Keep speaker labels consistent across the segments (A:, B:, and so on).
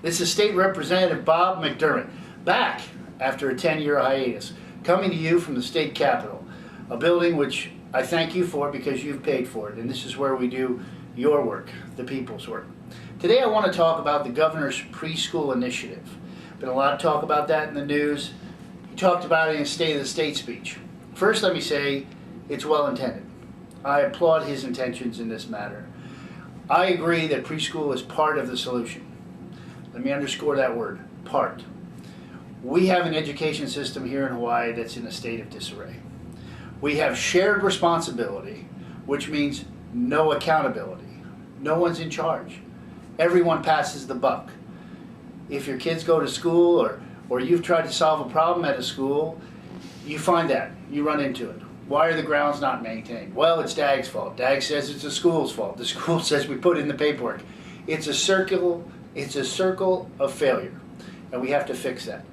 A: This is State Representative Bob McDermott, back after a 10-year hiatus, coming to you from the state capitol, a building which I thank you for because you've paid for it, and this is where we do your work, the people's work. Today I want to talk about the governor's preschool initiative. Been a lot of talk about that in the news. He talked about it in his State of the State speech. First, let me say it's well intended. I applaud his intentions in this matter. I agree that preschool is part of the solution. Let me underscore that word, part. We have an education system here in Hawaii that's in a state of disarray. We have shared responsibility, which means no accountability. No one's in charge. Everyone passes the buck. If your kids go to school or you've tried to solve a problem at a school, you find that, you run into it. Why are the grounds not maintained? Well, it's DAG's fault. DAG says it's the school's fault. The school says we put in the paperwork. It's a circle of failure, and we have to fix that.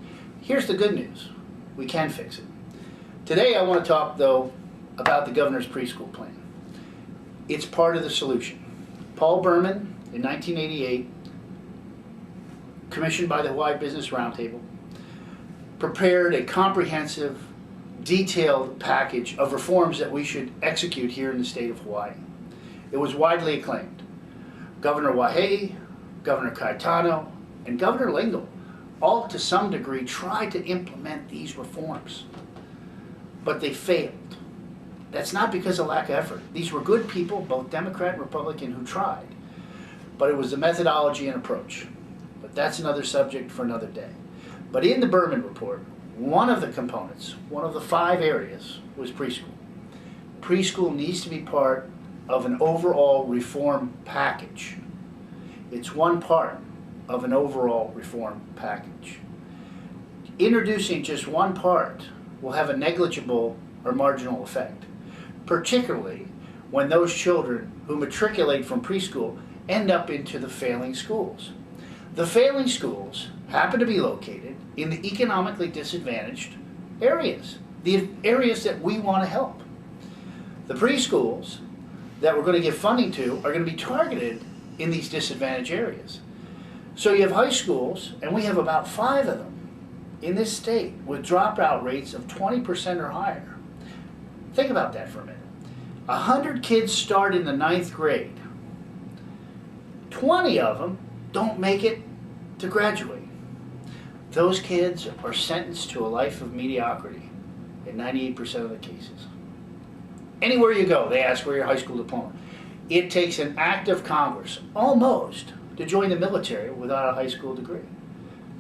A: Here's the good news. We can fix it. Today I want to talk, though, about the governor's preschool plan. It's part of the solution. Paul Berman, in 1988, commissioned by the Hawaii Business Roundtable, prepared a comprehensive, detailed package of reforms that we should execute here in the state of Hawaii. It was widely acclaimed. Governor Waihee, Governor Kaitano, and Governor Lingle all to some degree tried to implement these reforms, but they failed. That's not because of lack of effort. These were good people, both Democrat and Republican, who tried, but it was the methodology and approach. But that's another subject for another day. But in the Berman report, one of the components, one of the 5 areas, was preschool. Preschool needs to be part of an overall reform package. It's one part of an overall reform package. Introducing just one part will have a negligible or marginal effect, particularly when those children who matriculate from preschool end up into the failing schools. The failing schools happen to be located in the economically disadvantaged areas, the areas that we want to help. The preschools that we're going to give funding to are going to be targeted in these disadvantaged areas. So you have high schools, and we have about 5 of them in this state with dropout rates of 20% or higher. Think about that for a minute. 100 kids start in the 9th grade. 20 of them don't make it to graduate. Those kids are sentenced to a life of mediocrity in 98% of the cases. Anywhere you go, they ask for your high school diploma. It takes an act of Congress, almost, to join the military without a high school degree.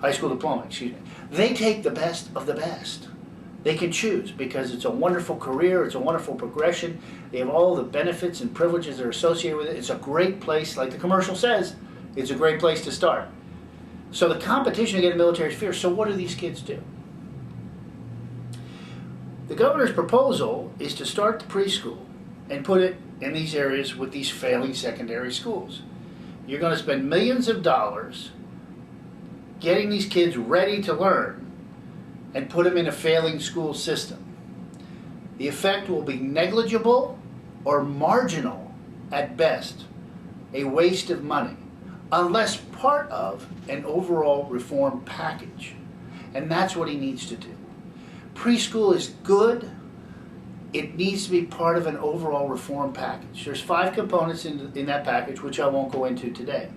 A: High school diploma, excuse me. They take the best of the best. They can choose because it's a wonderful career, it's a wonderful progression. They have all the benefits and privileges that are associated with it. It's a great place, like the commercial says, it's a great place to start. So the competition to get a military is fierce. So what do these kids do? The governor's proposal is to start the preschool and put it in these areas with these failing secondary schools. You're going to spend millions of dollars getting these kids ready to learn and put them in a failing school system. The effect will be negligible or marginal at best, a waste of money, unless part of an overall reform package. And that's what he needs to do. Preschool is good. It needs to be part of an overall reform package. There's 5 components in that package, which I won't go into today.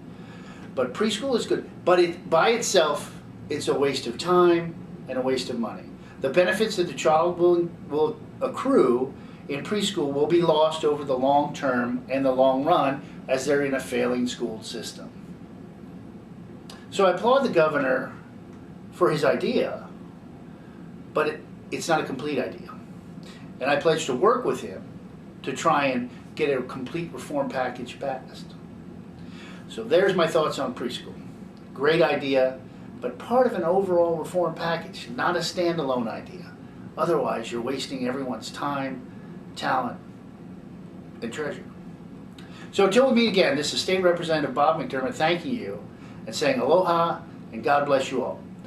A: But preschool is good. But by itself, it's a waste of time and a waste of money. The benefits that the child will accrue in preschool will be lost over the long term and the long run as they're in a failing school system. So I applaud the governor for his idea, but it's not a complete idea. And I pledge to work with him to try and get a complete reform package passed. So there's my thoughts on preschool. Great idea, but part of an overall reform package, not a standalone idea. Otherwise, you're wasting everyone's time, talent, and treasure. So until we meet again, this is State Representative Bob McDermott thanking you and saying aloha and God bless you all.